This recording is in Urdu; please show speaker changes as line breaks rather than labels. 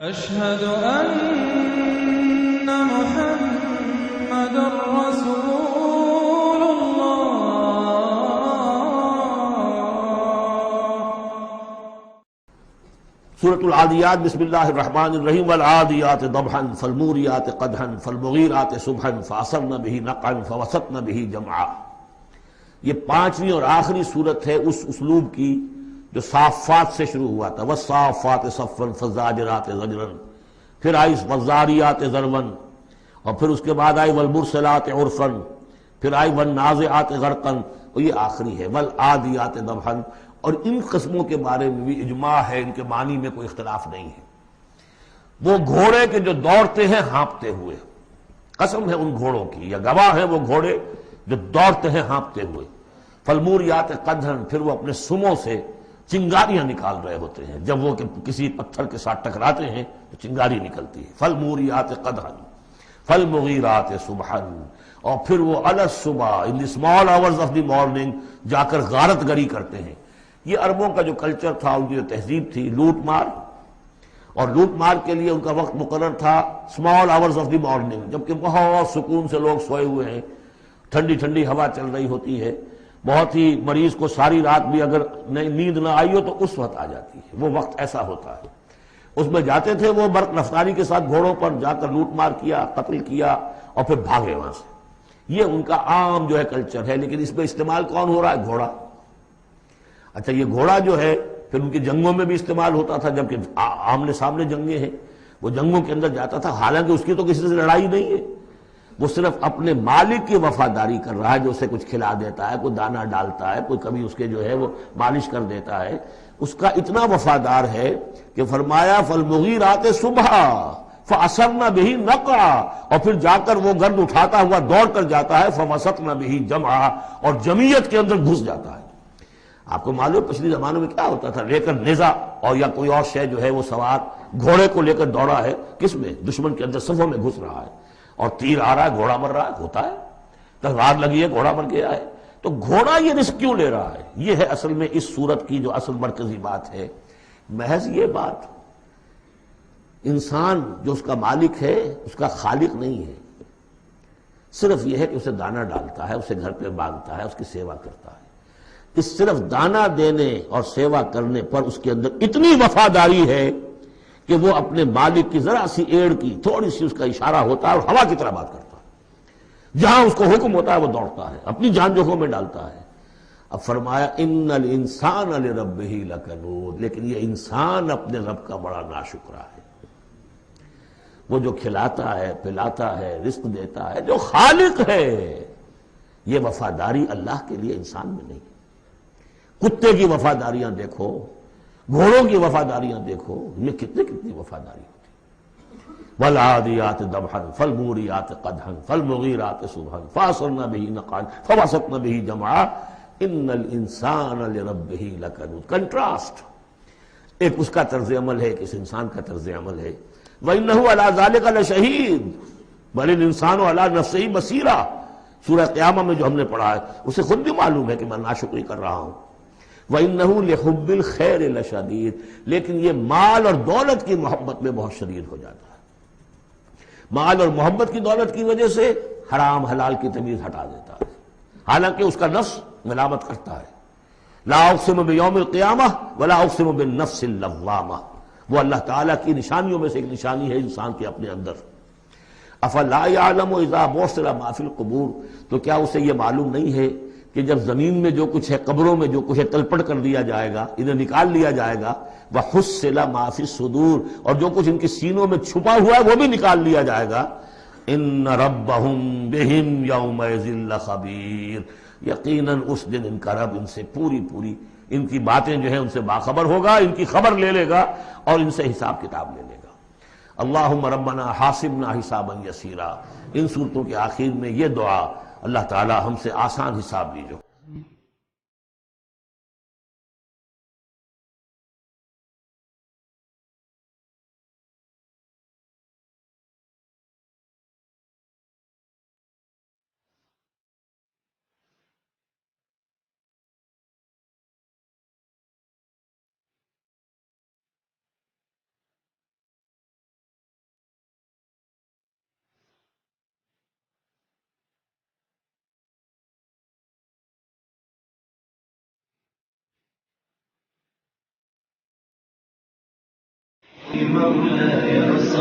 أشهد أن محمد رسول الله۔
سورۃ العادیات، بسم اللہ الرحمن الرحیم۔ والعادیات ضبحا فالموریات قدحا فالمغیرات صبحا فاثرن به نقعا فوسطن به جمعا۔ یہ پانچویں اور آخری صورت ہے اس اسلوب کی جو صافات سے شروع ہوا تھا، والصافات صفا فالزاجرات زجرا، پھر آئی والذاریات ذروا، اور پھر اس کے بعد آئی والمرسلات عرفا، پھر آئی والنازعات غرقا، اور یہ آخری ہے والعادیات ضبحا۔ اور ان قسموں کے بارے میں بھی اجماع ہے، ان کے معنی میں کوئی اختلاف نہیں ہے۔ وہ گھوڑے کے جو دوڑتے ہیں ہانپتے ہوئے، قسم ہے ان گھوڑوں کی، یا گواہ ہیں وہ گھوڑے جو دوڑتے ہیں ہانپتے ہوئے۔ فالموریات قدحا، پھر وہ اپنے سموں سے چنگاریاں نکال رہے ہوتے ہیں، جب وہ کسی پتھر کے ساتھ ٹکراتے ہیں تو چنگاری نکلتی ہے۔ فالموریات قدحا فالمغیرات صبحا، اور پھر وہ الصبح in the small hours of the morning جا کر غارت گری کرتے ہیں۔ یہ عربوں کا جو کلچر تھا، ان کی جو تہذیب تھی، لوٹ مار، اور لوٹ مار کے لیے ان کا وقت مقرر تھا small hours of the morning, جبکہ بہت سکون سے لوگ سوئے ہوئے ہیں، ٹھنڈی ٹھنڈی ہوا چل رہی ہوتی ہے، بہت ہی مریض کو ساری رات بھی اگر نیند نہ آئی ہو تو اس وقت آ جاتی ہے، وہ وقت ایسا ہوتا ہے۔ اس میں جاتے تھے وہ برق رفتاری کے ساتھ گھوڑوں پر جا کر لوٹ مار کیا، قتل کیا، اور پھر بھاگے وہاں سے۔ یہ ان کا عام جو ہے کلچر ہے، لیکن اس میں استعمال کون ہو رہا ہے؟ گھوڑا۔ اچھا، یہ گھوڑا جو ہے پھر ان کی جنگوں میں بھی استعمال ہوتا تھا، جبکہ آمنے سامنے جنگیں ہیں، وہ جنگوں کے اندر جاتا تھا، حالانکہ اس کی تو کسی سے لڑائی نہیں ہے، وہ صرف اپنے مالک کی وفاداری کر رہا ہے، جو اسے کچھ کھلا دیتا ہے، کوئی دانہ ڈالتا ہے، کوئی کبھی اس کے جو ہے وہ مالش کر دیتا ہے، اس کا اتنا وفادار ہے کہ فرمایا فالمغیرات صبحا فاثرن به نقعا، اور پھر جا کر وہ گرد اٹھاتا ہوا دوڑ کر جاتا ہے، فوسطن به جمعا، اور جمعیت کے اندر گھس جاتا ہے۔ آپ کو معلوم پچھلی زمانوں میں کیا ہوتا تھا، لے کر نیزہ اور یا کوئی اور شے جو ہے وہ سوار گھوڑے کو لے کر دوڑا ہے، کس میں؟ دشمن کے اندر صفوں میں گھس رہا ہے، اور تیر آ رہا ہے، گھوڑا مر رہا ہے، ہوتا ہے، تلوار لگی ہے، گھوڑا مر گیا ہے۔ تو گھوڑا یہ رسک کیوں لے رہا ہے؟ یہ ہے اصل میں اس صورت کی جو اصل مرکزی بات ہے، محض یہ بات، انسان جو اس کا مالک ہے اس کا خالق نہیں ہے، صرف یہ ہے کہ اسے دانہ ڈالتا ہے، اسے گھر پہ باندھتا ہے، اس کی سیوا کرتا ہے۔ اس صرف دانہ دینے اور سیوا کرنے پر اس کے اندر اتنی وفاداری ہے کہ وہ اپنے مالک کی ذرا سی ایڑ کی تھوڑی سی اس کا اشارہ ہوتا ہے اور ہوا کی طرح بات کرتا ہے، جہاں اس کو حکم ہوتا ہے وہ دوڑتا ہے، اپنی جان جوکھوں میں ڈالتا ہے۔ اب فرمایا ان الانسان لربہ لکنود، لیکن یہ انسان اپنے رب کا بڑا ناشکرا ہے۔ وہ جو کھلاتا ہے، پلاتا ہے، رزق دیتا ہے، جو خالق ہے، یہ وفاداری اللہ کے لیے انسان میں نہیں۔ کتے کی وفاداریاں دیکھو، گھوڑوں کی وفاداریاں دیکھو، ان میں کتنی وفاداری ہوتی ہے۔ والعادیات ضبحا فالموریات قدحا فالمغیرات صبحا فاثرن به نقعا فوسطن به جمعا ان الانسان لربہ لکنود۔ کنٹراسٹ، ایک اس کا طرز عمل ہے، ایک اس انسان کا طرز عمل ہے۔ وَإِنَّهُ عَلَىٰ ذَلِكَ لَشَهِيدٌ بَلِ الْإِنسَانُ عَلَىٰ نَفْسِهِ بَصِيرًا، سورہ قیامہ میں جو ہم نے پڑھا ہے، اسے خود بھی معلوم ہے کہ میں ناشکری کر رہا ہوں۔ وَإِنَّهُ لِحُبِّ الْخَيْرِ لَشَدِيدٌ، لیکن یہ مال اور دولت کی محبت میں بہت شدید ہو جاتا ہے، مال اور محبت کی دولت کی وجہ سے حرام حلال کی تمیز ہٹا دیتا ہے، حالانکہ اس کا نفس ملامت کرتا ہے۔ لا اقسم بیوم القیامہ ولا اقسم بالنفس اللوامہ، وہ اللہ تعالیٰ کی نشانیوں میں سے ایک نشانی ہے انسان کے اپنے اندر۔ افلا یعلم اذا بعثر ما فی القبور، تو کیا اسے یہ معلوم نہیں ہے کہ جب زمین میں جو کچھ ہے، قبروں میں جو کچھ ہے، تلپٹ کر دیا جائے گا، انہیں نکال لیا جائے گا، وحصل ما فی الصدور، اور جو کچھ ان کے سینوں میں چھپا ہوا ہے وہ بھی نکال لیا جائے گا۔ ان ربہم بہم یومئذ لخبیر، یقیناً اس دن ان کا رب ان سے پوری ان کی باتیں جو ہیں ان سے باخبر ہوگا، ان کی خبر لے لے گا اور ان سے حساب کتاب لے لے گا۔ اللہم ربنا حاسبنا حسابا یسیرا، ان صورتوں کے آخر میں یہ دعا، اللہ تعالی ہم سے آسان حساب لیجو۔
مولاي